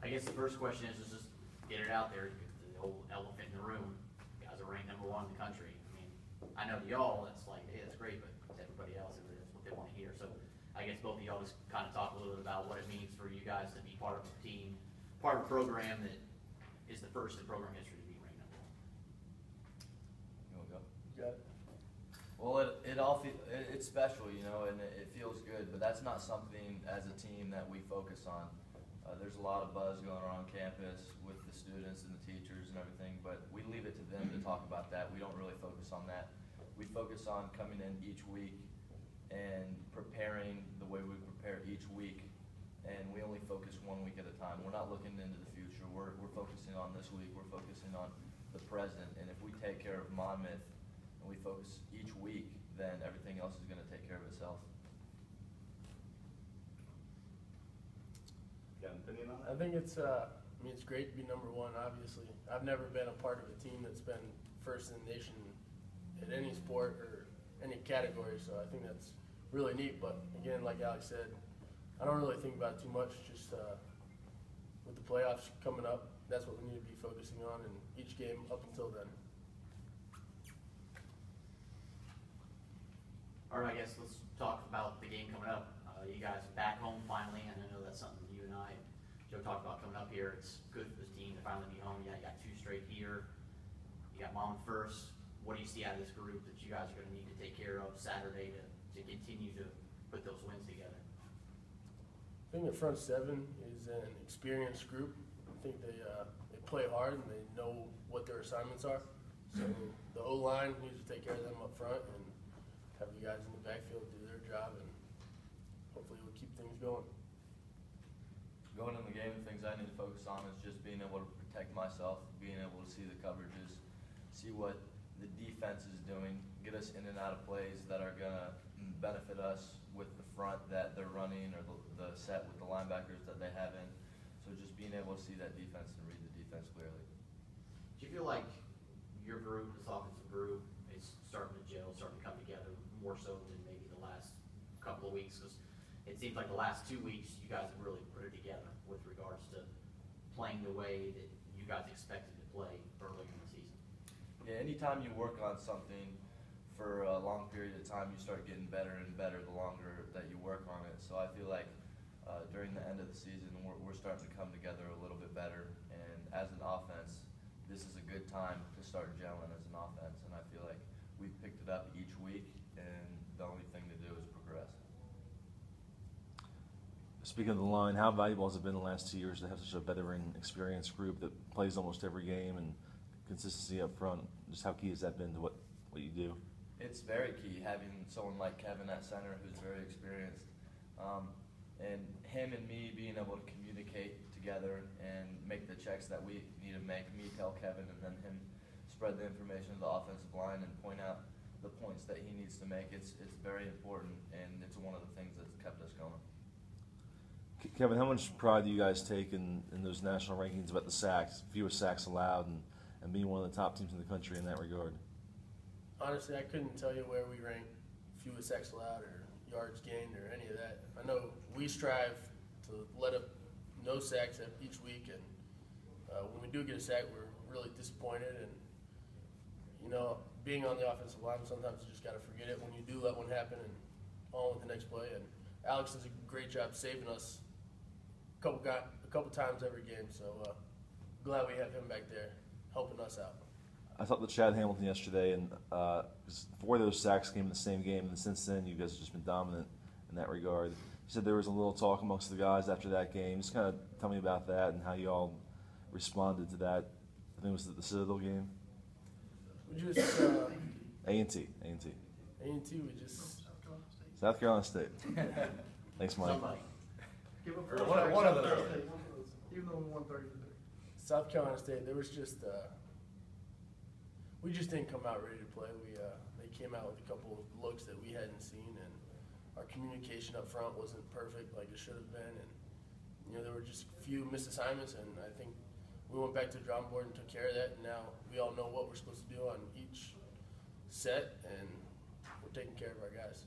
I guess the first question is just get it out there. The old elephant in the room. You guys are ranked #1 in the country. I mean, I know to y'all that's like, hey, that's great, but to everybody else, that's what they want to hear. So I guess both of y'all just kind of talk a little bit about what it means for you guys to be part of a team, part of a program that is the first in program history to be ranked #1. You want to go? Got it. Well, it's special, you know, and it feels good, but that's not something as a team that we focus on. There's a lot of buzz going around campus with the students and the teachers and everything, but we leave it to them to talk about that. We don't really focus on that. We focus on coming in each week and preparing the way we prepare each week, and we only focus 1 week at a time. We're not looking into the future. We're focusing on this week. We're focusing on the present, and if we take care of Monmouth and we focus each week, then everything else is going to take care of itself. Got an opinion on that? I think it's great to be #1, obviously. I've never been a part of a team that's been first in the nation at any sport or any category, so I think that's really neat. But again, like Alex said, I don't really think about it too much. Just with the playoffs coming up, that's what we need to be focusing on in each game up until then. All right, I guess let's talk about the game coming up. You guys back home finally, and I know that's something you and Joe talked about coming up here. It's good for this team to finally be home. Yeah, you got 2 straight here. You got Monmouth first. What do you see out of this group that you guys are going to need to take care of Saturday to continue to put those wins together? I think the front 7 is an experienced group. I think they play hard and they know what their assignments are. So the O-line needs to take care of them up front and have the guys in the backfield do their job, and hopefully we'll keep things going. Going in the game, the things I need to focus on is just being able to protect myself, being able to see the coverages, see what the defense is doing, get us in and out of plays that are going to benefit us with the front that they're running or the set with the linebackers that they have in. So just being able to see that defense and read the defense clearly. Do you feel like your group, this offensive group, is starting to gel, starting to come together more so than maybe the last couple of weeks? Because it seems like the last 2 weeks you guys have really put it together with regards to playing the way that you guys expected to play earlier in the season. Yeah, anytime you work on something for a long period of time, you start getting better and better the longer that you work on it. So I feel like during the end of the season, we're starting to come together a little bit better. And as an offense, this is a good time to start gelling as an offense. And I feel like we've picked it up each week, and the only thing to do is progress. Speaking of the line, how valuable has it been the last 2 years to have such a veteran, experienced group that plays almost every game and consistency up front? Just how key has that been to what you do? It's very key having someone like Kevin at center who's very experienced. And him and me being able to communicate together and make the checks that we need to make, me tell Kevin and then him spread the information to the offensive line and point out the points that he needs to make. It's very important, and it's one of the things that's kept us going. Kevin, how much pride do you guys take in those national rankings about the sacks, fewest sacks allowed, and being one of the top teams in the country in that regard? Honestly, I couldn't tell you where we rank fewest sacks allowed or yards gained or any of that. I know we strive to let up no sacks each week, and when we do get a sack, we're really disappointed. And you know, being on the offensive line, sometimes you just got to forget it when you do let one happen and on with the next play. And Alex does a great job saving us a couple times every game. So glad we have him back there helping us out. I thought that Chad Hamilton yesterday, and 4 of those sacks came in the same game, and since then you guys have just been dominant in that regard. You said there was a little talk amongst the guys after that game. Just kind of tell me about that and how you all responded to that. I think it was the Citadel game. We just A&T, we just South Carolina State. Thanks, Mike. Somebody. Give up One of those. Even though we won 30-3. South Carolina State. There was just we just didn't come out ready to play. They came out with a couple of looks that we hadn't seen, and our communication up front wasn't perfect like it should have been. And you know, there were just a few missed assignments, and I think we went back to the drawing board and took care of that. And now we all know what we're supposed to do on each set, and we're taking care of our guys.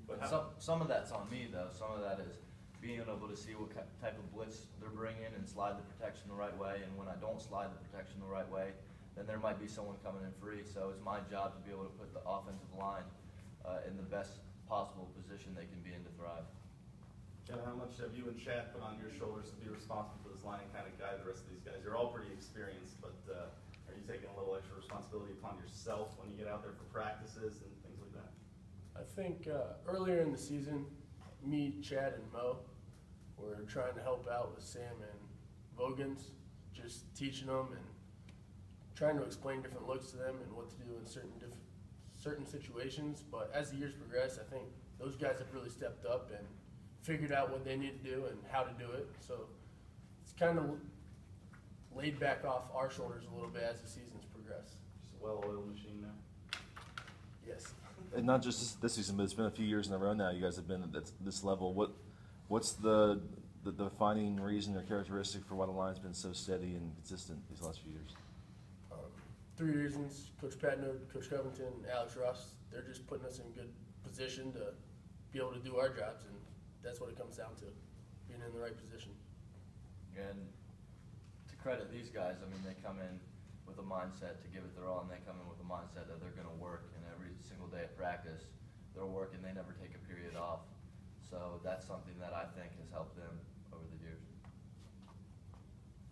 But some of that's on me though. Some of that is being able to see what type of blitz they're bringing and slide the protection the right way. And when I don't slide the protection the right way, then there might be someone coming in free. So it's my job to be able to put the offensive line in the best possible position they can be in to thrive. Kevin, how much have you and Chad put on your shoulders to be responsible for this line and kind of guide the rest of these guys? You're all pretty experienced, but are you taking a little extra responsibility upon yourself when you get out there for practices and things like that? I think earlier in the season, me, Chad, and Mo were trying to help out with Sam and Vogans, just teaching them and trying to explain different looks to them and what to do in certain situations. But as the years progress, I think those guys have really stepped up and figured out what they need to do and how to do it. So it's kind of laid back off our shoulders a little bit as the seasons progress. Just a well-oiled machine now. Yes. And not just this season, but it's been a few years in a row now. You guys have been at this level. What's the defining reason or characteristic for why the line's been so steady and consistent these last few years? 3 reasons: Coach Patno, Coach Covington, Alex Ross. They're just putting us in good position to be able to do our jobs, and that's what it comes down to, being in the right position. And to credit these guys, I mean, they come in with a mindset to give it their all, and they come in with a mindset that they're going to work, and every single day at practice, they're working. They never take a period off. So that's something that I think has helped them over the years.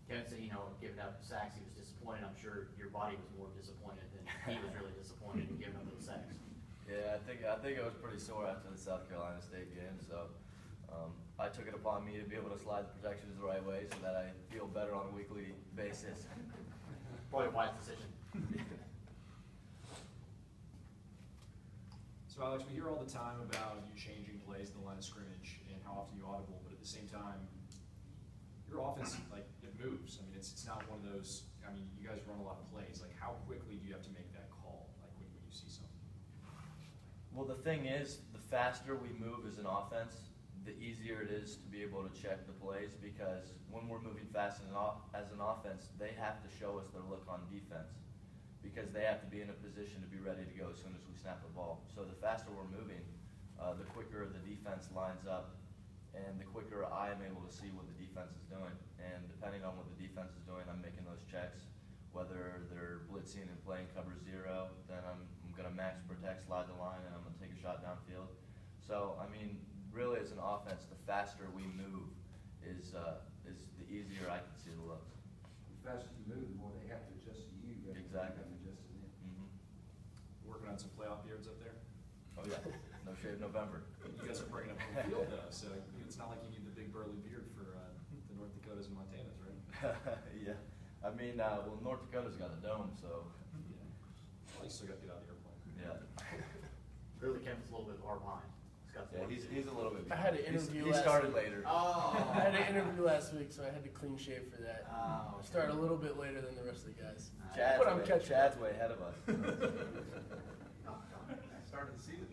Kevin said, giving up sacks, he was disappointed. I'm sure your body was more disappointed than he was really disappointed in giving up those sacks. Yeah, I think I was pretty sore after the South Carolina State game, so I took it upon me to be able to slide the protections the right way so that I feel better on a weekly basis. Probably a wise decision. So Alex, we hear all the time about you changing plays in the line of scrimmage and how often you audible, but at the same time, your offense, like, it moves. I mean, it's not one of those, I mean, you guys run a lot of plays. Like, how quickly do you have to make that call, like, when you see something? Well, the thing is, the faster we move as an offense, the easier it is to be able to check the plays, because when we're moving fast as an offense, they have to show us their look on defense, because they have to be in a position to be ready to go as soon as we snap the ball. So the faster we're moving, the quicker the defense lines up, and the quicker I am able to see what the defense is doing. And depending on what the defense is doing, I'm making those checks. Whether they're blitzing and playing cover zero, then I'm going to max protect, slide the line, and I'm going to take a shot downfield. So, I mean, really as an offense, the faster we move is the easier I can see the looks. The faster you move, the more they have to adjust to you. Exactly. Adjust to them. Mm-hmm. Working on some playoff beards up there? Oh yeah, no shave November. You guys are bringing up home field though, so it's not like you need the big burly beard for the North Dakotas and Montanas, right? Yeah, I mean, well, North Dakota's got a dome, so Yeah. Well, you still got to get out of the airplane. yeah. Really, Kevin's a little bit far behind. Yeah, he's a little bit. I had an He's- interview He last started week. later. Oh. I had an interview last week, so I had to clean shave for that. Oh, I started a little bit later than the rest of the guys. Chad's, But I'm catching Chad's up. way ahead of us. Started the season.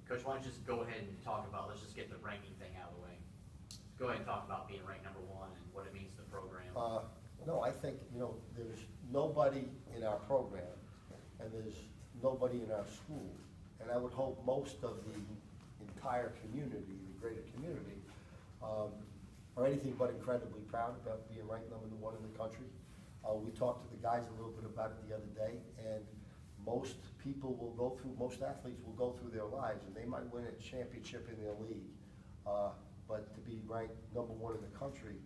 Coach, why don't you just go ahead and talk about, let's just get the ranking thing out of the way. Go ahead and talk about being ranked #1 and what it means to the program. No, I think, there's nobody in our program, and there's nobody in our school, and I would hope most of the entire community, the greater community, are anything but incredibly proud about being ranked #1 in the country. We talked to the guys a little bit about it the other day, and most people will go through, most athletes will go through their lives, and they might win a championship in their league, but to be ranked #1 in the country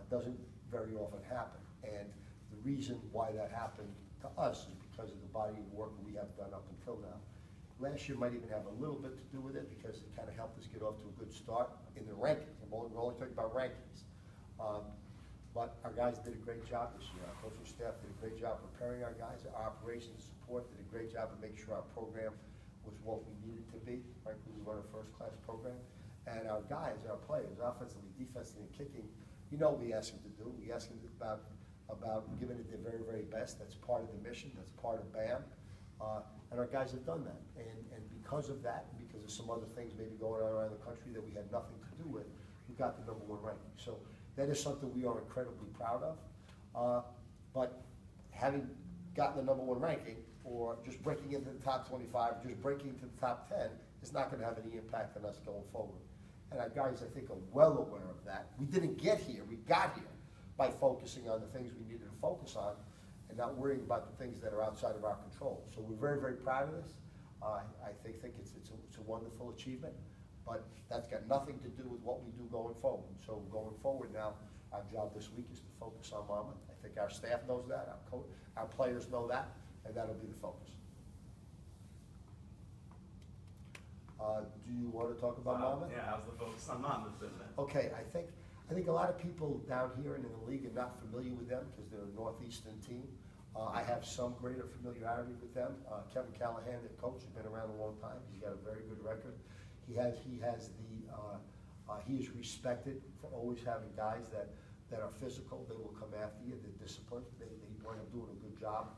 doesn't very often happen. And the reason why that happened to us is because of the body of work we have done up until now. Last year might even have a little bit to do with it, because it kind of helped us get off to a good start in the rankings. We're only talking about rankings. But our guys did a great job this year. Our coaching staff did a great job preparing our guys. Our operations support did a great job of making sure our program was what we needed to be. Frankly, we run a first-class program. And our guys, our players, offensively, defensively, and kicking, we ask them to do. We ask them about giving it their very, very best. That's part of the mission. That's part of BAM. And our guys have done that. And because of that, and because of some other things maybe going on around the country that we had nothing to do with, we got the #1 ranking. So that is something we are incredibly proud of. But having gotten the number 1 ranking, or just breaking into the top 25, or just breaking into the top 10, is not gonna have any impact on us going forward. And our guys, I think, are well aware of that. We didn't get here, we got here by focusing on the things we needed to focus on and not worrying about the things that are outside of our control. So we're very, very proud of this. I think it's a wonderful achievement, but that's got nothing to do with what we do going forward. So going forward now, our job this week is to focus on Monmouth. I think our staff knows that, our players know that, and that'll be the focus. Do you want to talk about Monmouth? Yeah, how's the focus on Monmouth been then? Okay, I think a lot of people down here and in the league are not familiar with them because they're a Northeastern team. I have some greater familiarity with them. Kevin Callahan, their coach, has been around a long time. He's got a very good record. He is respected for always having guys that are physical. They will come after you. They're disciplined. They wind up doing a good job.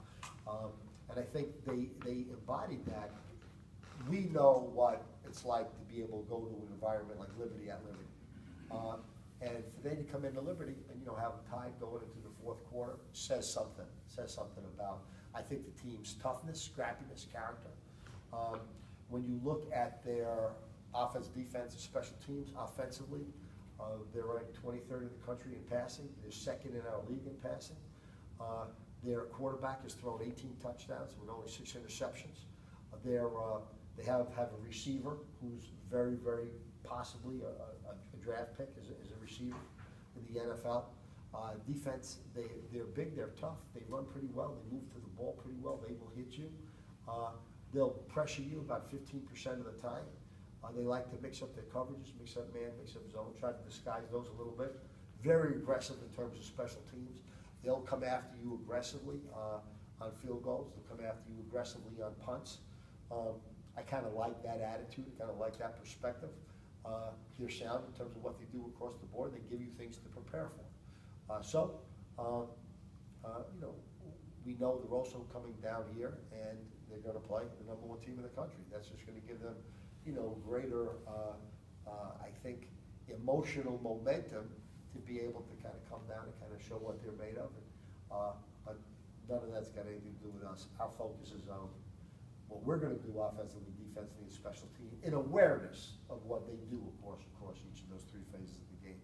And I think they embodied that. We know what it's like to be able to go to an environment like Liberty at Liberty. And for them to come into Liberty and, have them tied going into the 4th quarter says something about, I think, the team's toughness, scrappiness, character. When you look at their offense, defense, and special teams offensively, they're ranked 23rd in the country in passing. They're 2nd in our league in passing. Their quarterback has thrown 18 touchdowns with only 6 interceptions. They have a receiver who's very, very possibly a draft pick as a receiver in the NFL. Defense, they're big, they're tough, they run pretty well, they move to the ball pretty well, they will hit you. They'll pressure you about 15% of the time. They like to mix up their coverages, mix up man, mix up zone, try to disguise those a little bit. Very aggressive in terms of special teams. They'll come after you aggressively on field goals, they'll come after you aggressively on punts. I kind of like that attitude, kind of like that perspective. They're sound in terms of what they do across the board. They give you things to prepare for. We know they're also coming down here, and they're going to play the number 1 team in the country. That's just going to give them, greater, I think, emotional momentum to be able to kind of come down and kind of show what they're made of. But none of that's got anything to do with us. Our focus is on what we're going to do offensively, defensively, and special team in awareness of what they do across each of those 3 phases of the game.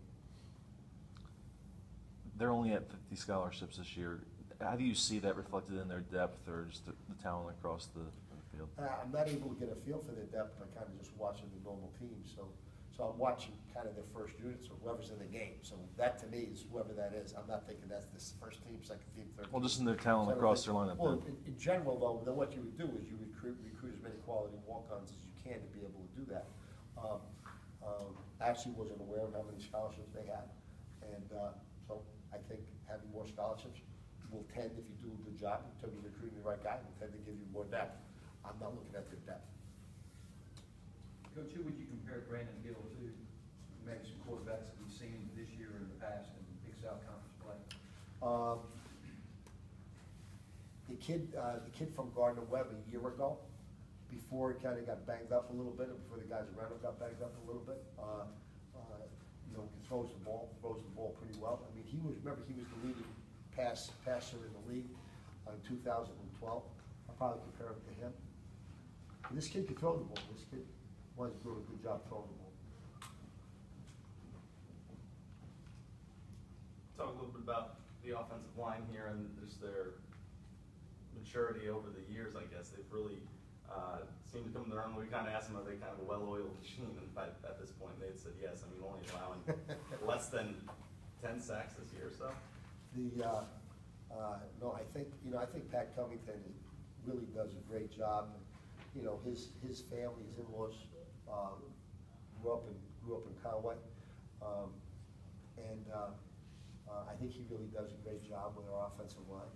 They're only at 50 scholarships this year. How do you see that reflected in their depth or just the talent across the field? I'm not able to get a feel for their depth by kind of just watching the normal teams. So I'm watching kind of their first units or whoever's in the game. So that to me is whoever that is. I'm not thinking that's this first team, second team, third team. Well, just in their talent across their lineup. Well, in general though, then what you would do is you recruit as many quality walk-ons as you can to be able to do that. I actually wasn't aware of how many scholarships they had. And so I think having more scholarships will tend, if you do a good job, in terms of recruiting the right guy, will tend to give you more depth. I'm not looking at their depth. Coach, who would you compare Brandon Gill to? Maybe some quarterbacks that we've seen this year or in the past in Big South Conference play. The kid from Gardner-Webb a year ago, before he kind of got banged up a little bit, or before the guys around him got banged up a little bit, throws the ball pretty well. I mean, he was the leading passer in the league in 2012. I'll probably compare him to him. And this kid could throw the ball. This kid was doing a good job throwing the ball. Talk a little bit about the offensive line here and just their maturity over the years. I guess they've really seemed to come to their own. We kind of asked them, are they kind of a well-oiled machine? And at this point, they had said yes. I mean, only allowing less than 10 sacks this year or so. No, I think Pat Covington really does a great job. His family, his in-laws, grew up in Conway, and I think he really does a great job with our offensive line.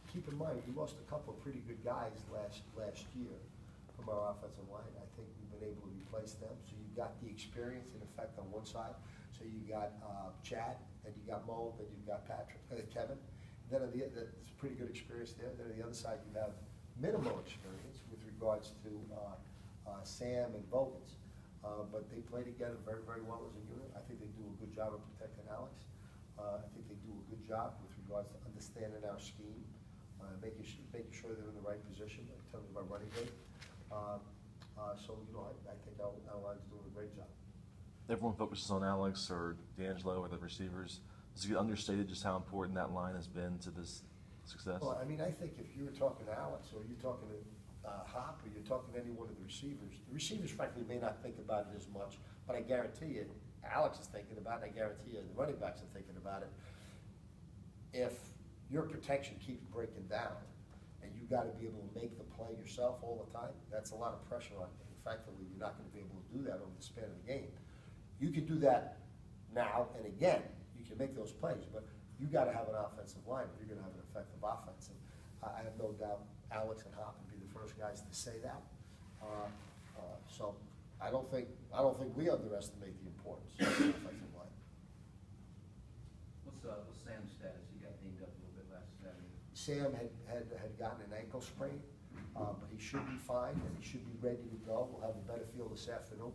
Keep in mind, we lost a couple of pretty good guys last year from our offensive line. I think we've been able to replace them. So you've got the experience in effect on one side. So you got Chad, and you got Mo, then you've got Kevin. Then that's pretty good experience there. Then on the other side, you have minimal experience with regards to Sam and Bogans. But they play together very, very well as a unit. I think they do a good job of protecting Alex. I think they do a good job with regards to understanding our scheme, making sure they're in the right position in terms of our running game. So, you know, I think our line's doing a great job. Everyone focuses on Alex or D'Angelo or the receivers. Does it get understated just how important that line has been to this success? Well, I mean, I think if you were talking to Alex, or you're talking to Hop, or you're talking to any one of the receivers frankly may not think about it as much, but I guarantee you, Alex is thinking about it, I guarantee you, the running backs are thinking about it. If your protection keeps breaking down, and you gotta be able to make the play yourself all the time, that's a lot of pressure on you. Effectively, you're not gonna be able to do that over the span of the game. You can do that now and again, you can make those plays, but you gotta have an offensive line if you're gonna have an effective offense. And I have no doubt Alex and Hop would be the first guys to say that. So I don't think we underestimate the importance of the offensive line. What's Sam's status? He got dinged up a little bit last Saturday. Sam had gotten an ankle sprain, but he should be fine and he should be ready to go. We'll have a better feel this afternoon.